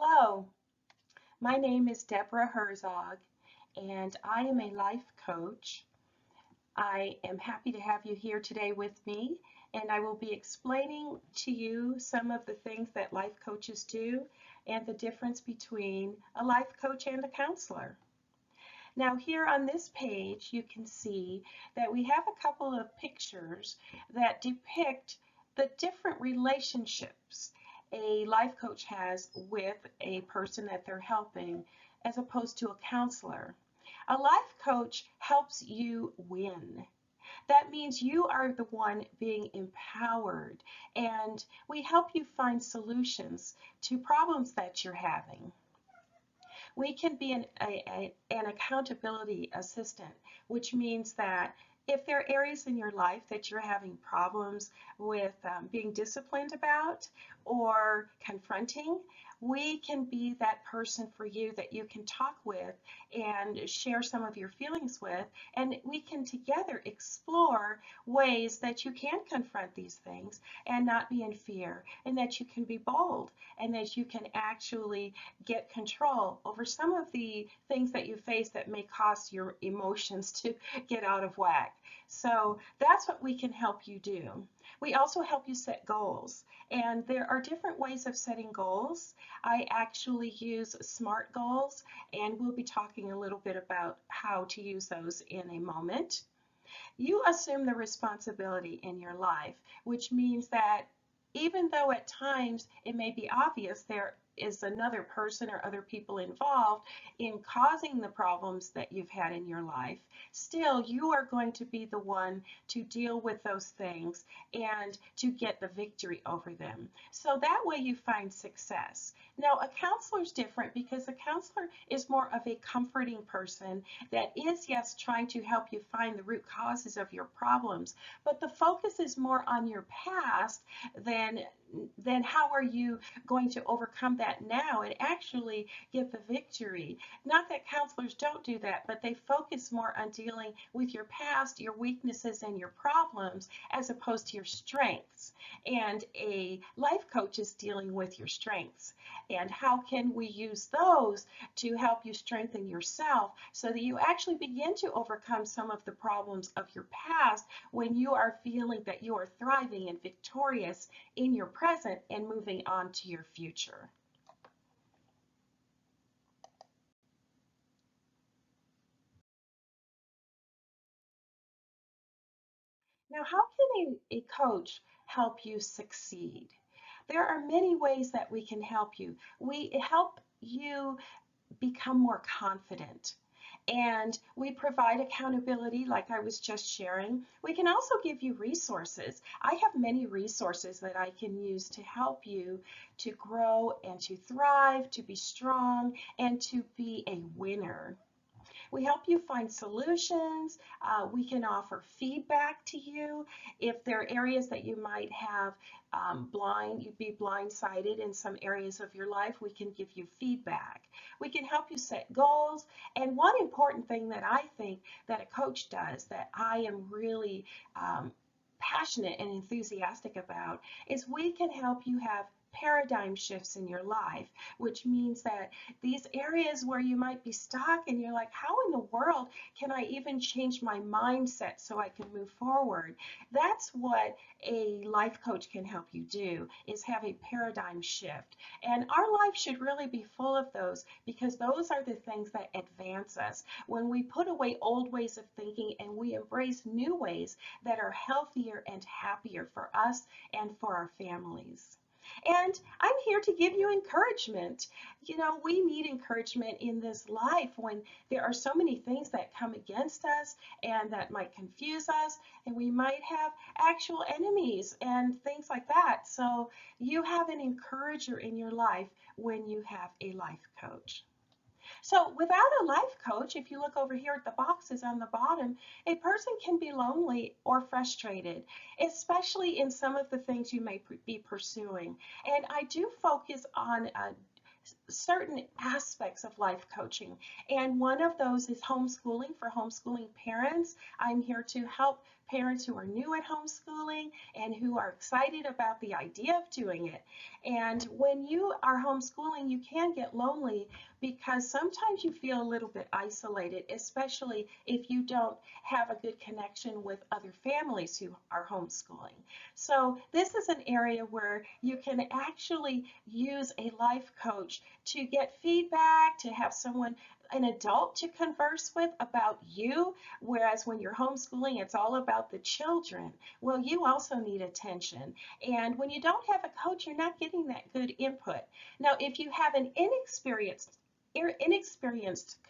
Hello, my name is Deborah Herzog, and I am a life coach. I am happy to have you here today with me, and I will be explaining to you some of the things that life coaches do and the difference between a life coach and a counselor. Now, here on this page, you can see that we have a couple of pictures that depict the different relationships a life coach has with a person that they're helping as opposed to a counselor. A life coach helps you win. That means you are the one being empowered, and we help you find solutions to problems that you're having. We can be an accountability assistant, which means that if there are areas in your life that you're having problems with being disciplined about or confronting, we can be that person for you that you can talk with and share some of your feelings with, and we can together explore ways that you can confront these things and not be in fear, and that you can be bold, and that you can actually get control over some of the things that you face that may cause your emotions to get out of whack. So that's what we can help you do. We also help you set goals, and there are different ways of setting goals. I actually use SMART goals, and we'll be talking a little bit about how to use those in a moment. You assume the responsibility in your life, which means that even though at times it may be obvious there is another person or other people involved in causing the problems that you've had in your life, still you are going to be the one to deal with those things and to get the victory over them. So that way you find success. Now, a counselor is different because a counselor is more of a comforting person that is, yes, trying to help you find the root causes of your problems, but the focus is more on your past than how are you going to overcome that now and actually get the victory. Not that counselors don't do that, but they focus more on dealing with your past, your weaknesses, and your problems as opposed to your strengths. And a life coach is dealing with your strengths. And how can we use those to help you strengthen yourself so that you actually begin to overcome some of the problems of your past when you are feeling that you are thriving and victorious in your present and moving on to your future. Now, how can a coach help you succeed? There are many ways that we can help you. We help you become more confident. And we provide accountability, like I was just sharing. We can also give you resources. I have many resources that I can use to help you to grow and to thrive, to be strong, and to be a winner. We help you find solutions. We can offer feedback to you. If there are areas that you might have you'd be blindsided in some areas of your life, we can give you feedback. We can help you set goals. And one important thing that I think that a coach does that I am really passionate and enthusiastic about is we can help you have paradigm shifts in your life, which means that these areas where you might be stuck and you're like, how in the world can I even change my mindset so I can move forward? That's what a life coach can help you do, is have a paradigm shift. And our life should really be full of those because those are the things that advance us. When we put away old ways of thinking and we embrace new ways that are healthier and happier for us and for our families. And I'm here to give you encouragement. You know, we need encouragement in this life when there are so many things that come against us and that might confuse us, and we might have actual enemies and things like that. So you have an encourager in your life when you have a life coach. So without a life coach, if you look over here at the boxes on the bottom, a person can be lonely or frustrated, especially in some of the things you may be pursuing. And I do focus on certain aspects of life coaching. And one of those is homeschooling for homeschooling parents. I'm here to help parents who are new at homeschooling and who are excited about the idea of doing it. And when you are homeschooling, you can get lonely because sometimes you feel a little bit isolated, especially if you don't have a good connection with other families who are homeschooling. So this is an area where you can actually use a life coach to get feedback, to have someone, an adult to converse with about you, whereas when you're homeschooling, it's all about the children. Well, you also need attention. And when you don't have a coach, you're not getting that good input. Now, if you have an inexperienced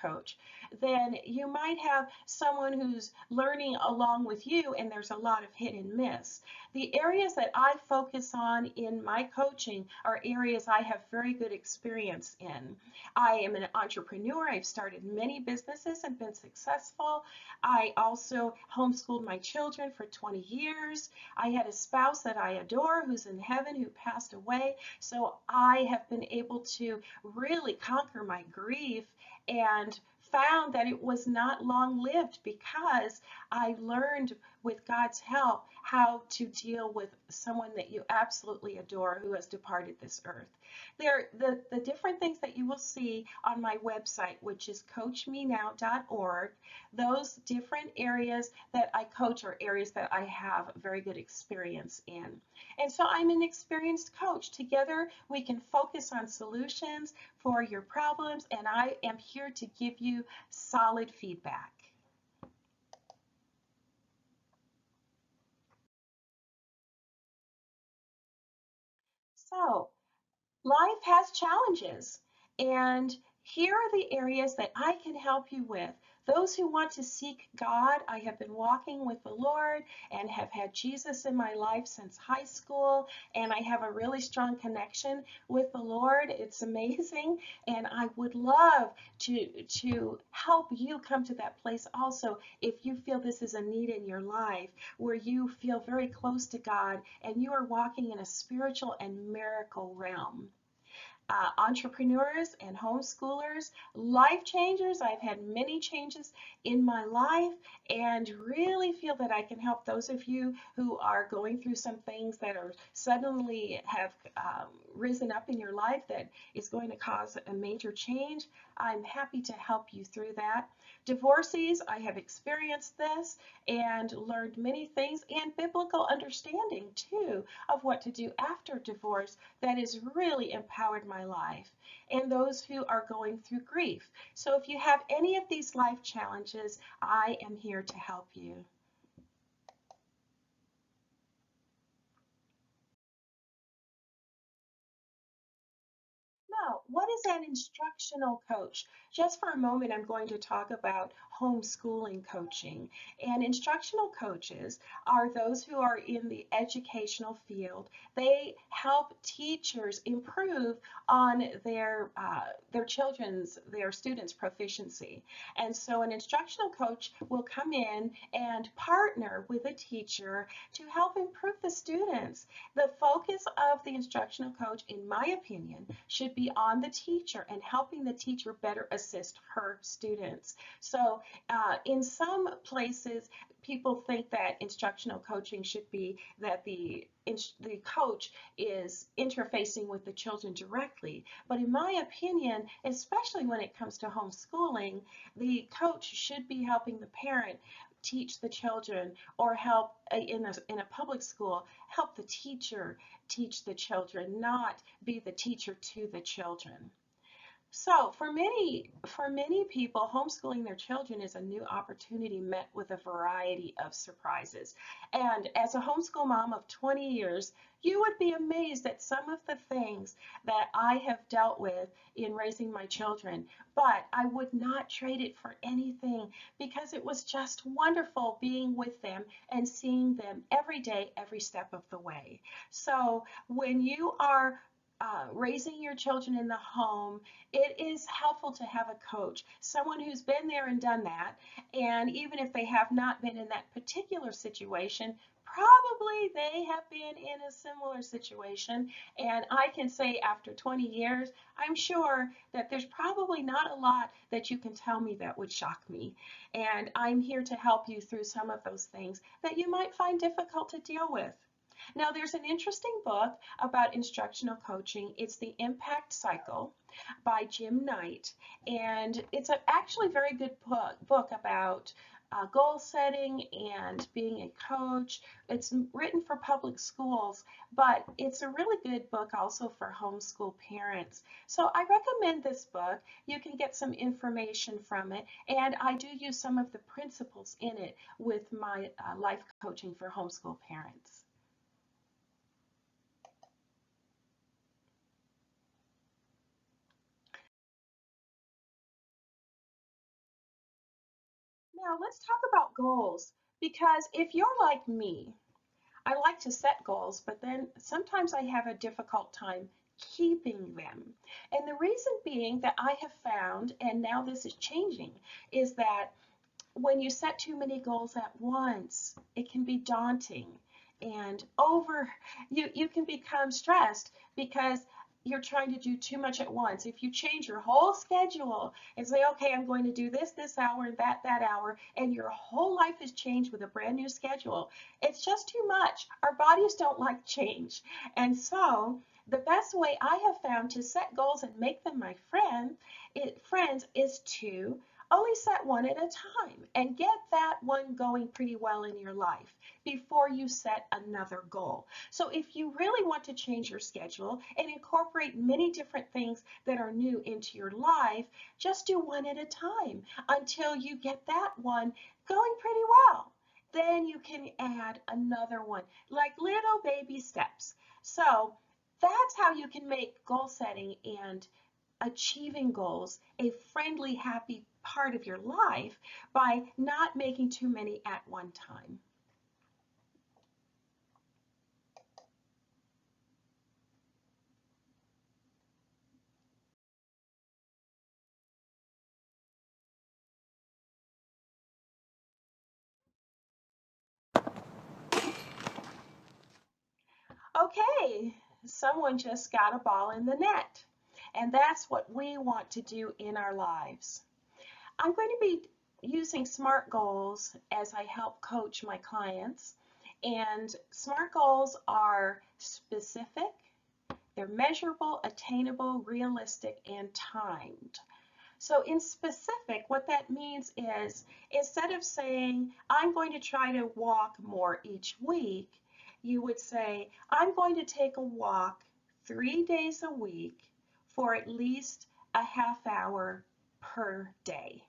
coach, then you might have someone who's learning along with you and there's a lot of hit and miss. The areas that I focus on in my coaching are areas I have very good experience in. I am an entrepreneur. I've started many businesses and been successful. I also homeschooled my children for 20 years. I had a spouse that I adore who's in heaven who passed away. So I have been able to really conquer my grief and found that it was not long lived because I learned with God's help how to deal with someone that you absolutely adore who has departed this earth. The different things that you will see on my website, which is coachmenow.org, those different areas that I coach are areas that I have very good experience in. And so I'm an experienced coach. Together we can focus on solutions for your problems, and I am here to give you solid feedback. So, life has challenges, and here are the areas that I can help you with. Those who want to seek God, I have been walking with the Lord and have had Jesus in my life since high school, and I have a really strong connection with the Lord. It's amazing, and I would love to help you come to that place also if you feel this is a need in your life where you feel very close to God and you are walking in a spiritual and miracle realm. Entrepreneurs and homeschoolers, life changers. I've had many changes in my life and really feel that I can help those of you who are going through some things that are suddenly have risen up in your life that is going to cause a major change. I'm happy to help you through that. Divorcees, I have experienced this and learned many things and biblical understanding too of what to do after divorce that has really empowered my life, and those who are going through grief. So if you have any of these life challenges, I am here to help you. Now, what is an instructional coach? Just for a moment, I'm going to talk about homeschooling coaching. And instructional coaches are those who are in the educational field. They help teachers improve on their students' proficiency. And so an instructional coach will come in and partner with a teacher to help improve the students. The focus of the instructional coach, in my opinion, should be on the teacher and helping the teacher better assist her students. So in some places, people think that instructional coaching should be that the coach is interfacing with the children directly. But in my opinion, especially when it comes to homeschooling, the coach should be helping the parent teach the children or help in a public school, help the teacher teach the children, not be the teacher to the children. So for many people, homeschooling their children is a new opportunity met with a variety of surprises. And as a homeschool mom of 20 years, you would be amazed at some of the things that I have dealt with in raising my children. But I would not trade it for anything because it was just wonderful being with them and seeing them every day, every step of the way. So when you are raising your children in the home, it is helpful to have a coach, someone who's been there and done that. And even if they have not been in that particular situation, probably they have been in a similar situation. And I can say after 20 years, I'm sure that there's probably not a lot that you can tell me that would shock me. And I'm here to help you through some of those things that you might find difficult to deal with. Now, there's an interesting book about instructional coaching. It's The Impact Cycle by Jim Knight, and it's actually a very good book about goal setting and being a coach. It's written for public schools, but it's a really good book also for homeschool parents. So I recommend this book. You can get some information from it, and I do use some of the principles in it with my life coaching for homeschool parents. Now let's talk about goals, because if you're like me, I like to set goals, but then sometimes I have a difficult time keeping them. And the reason being that I have found, and now this is changing, is that when you set too many goals at once, it can be daunting and you can become stressed because you're trying to do too much at once. If you change your whole schedule and say, okay, I'm going to do this hour and that hour, and your whole life is changed with a brand new schedule, it's just too much. Our bodies don't like change. And so the best way I have found to set goals and make them my friends is to only set one at a time and get that one going pretty well in your life before you set another goal. So if you really want to change your schedule and incorporate many different things that are new into your life, just do one at a time until you get that one going pretty well. Then you can add another one, like little baby steps. So that's how you can make goal setting and achieving goals a friendly, happy part of your life by not making too many at one time. Okay, someone just got a ball in the net, and that's what we want to do in our lives. I'm going to be using SMART goals as I help coach my clients. And SMART goals are specific, they're measurable, attainable, realistic, and timed. So in specific, what that means is instead of saying, I'm going to try to walk more each week, you would say, I'm going to take a walk 3 days a week for at least a half hour per day.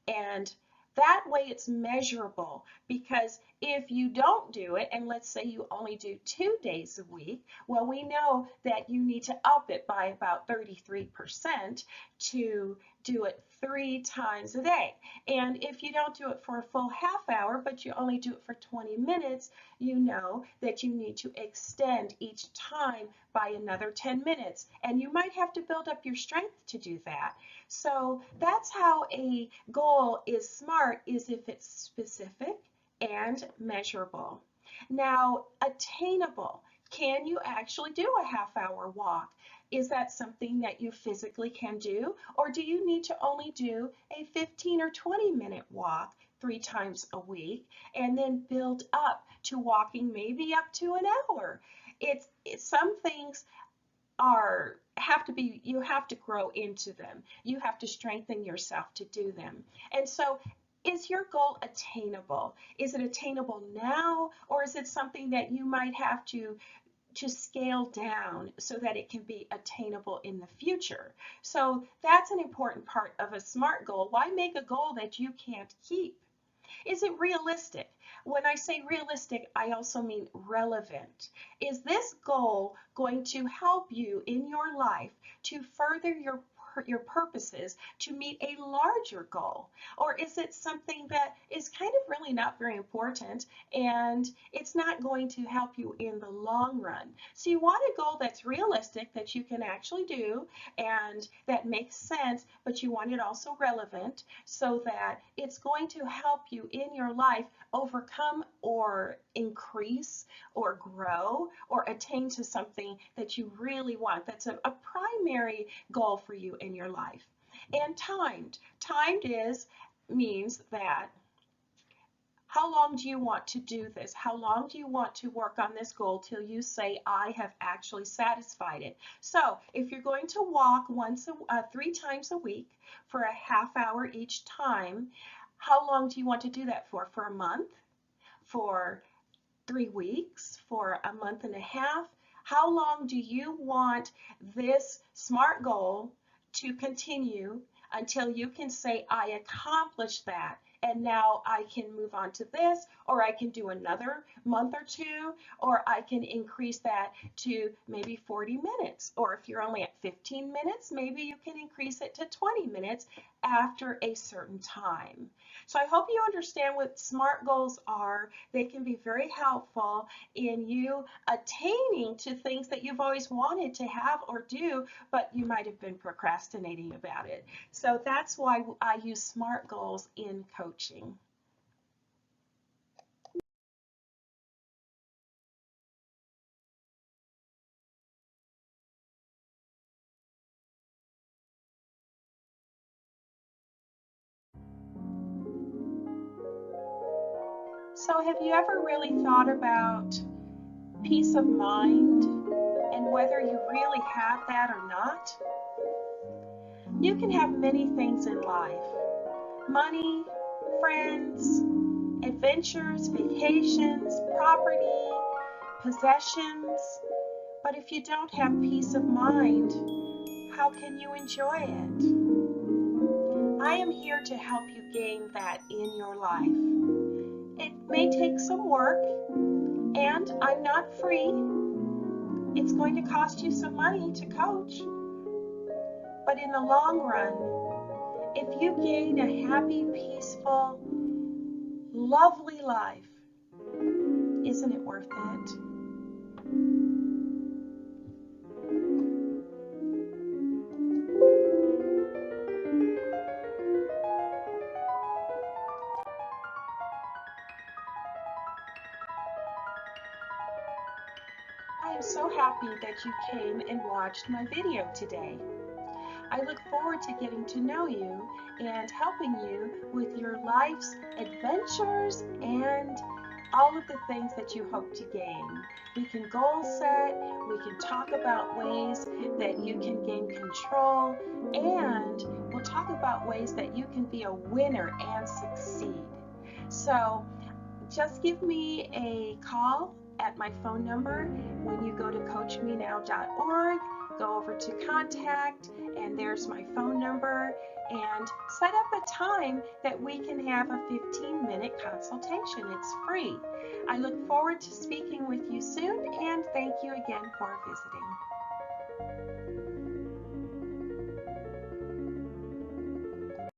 And that way it's measurable, because if you don't do it, and let's say you only do 2 days a week, well, we know that you need to up it by about 33% to do it 3 times a day. And if you don't do it for a full half hour, but you only do it for 20 minutes, you know that you need to extend each time by another 10 minutes. And you might have to build up your strength to do that. So that's how a goal is SMART, is if it's specific and measurable. Now, attainable. Can you actually do a half-hour walk? Is that something that you physically can do? Or do you need to only do a 15 or 20-minute walk 3 times a week and then build up to walking maybe up to an hour? It's some things are have to be, you have to grow into them. You have to strengthen yourself to do them. And so is your goal attainable? Is it attainable now, or is it something that you might have to scale down so that it can be attainable in the future? So that's an important part of a SMART goal. Why make a goal that you can't keep? Is it realistic? When I say realistic, I also mean relevant. Is this goal going to help you in your life to further your your purposes to meet a larger goal? Or is it something that is kind of really not very important and it's not going to help you in the long run? So you want a goal that's realistic, that you can actually do and that makes sense, but you want it also relevant so that it's going to help you in your life overcome or increase or grow or attain to something that you really want. That's a primary goal for you in your life. And timed. Means that how long do you want to do this? How long do you want to work on this goal till you say, I have actually satisfied it? So if you're going to walk 3 times a week for a half hour each time, how long do you want to do that for? For a month? For 3 weeks? For a month and a half? How long do you want this SMART goal to continue until you can say, I accomplished that, and now I can move on to this, or I can do another month or two, or I can increase that to maybe 40 minutes. Or if you're only at 15 minutes, maybe you can increase it to 20 minutes after a certain time. So I hope you understand what SMART goals are. They can be very helpful in you attaining to things that you've always wanted to have or do, but you might have been procrastinating about it. So that's why I use SMART goals in coaching. So have you ever really thought about peace of mind and whether you really have that or not? You can have many things in life: money, friends, adventures, vacations, property, possessions. But if you don't have peace of mind, how can you enjoy it? I am here to help you gain that in your life. It may take some work, and I'm not free. It's going to cost you some money to coach. But in the long run, if you gain a happy, peaceful, lovely life, isn't it worth it? I am so happy that you came and watched my video today. I look forward to getting to know you and helping you with your life's adventures and all of the things that you hope to gain. We can goal set, we can talk about ways that you can gain control, and we'll talk about ways that you can be a winner and succeed. So just give me a call at my phone number when you go to coachmenow.org. Go over to contact, and there's my phone number, and set up a time that we can have a 15-minute consultation. It's free. I look forward to speaking with you soon, and thank you again for visiting.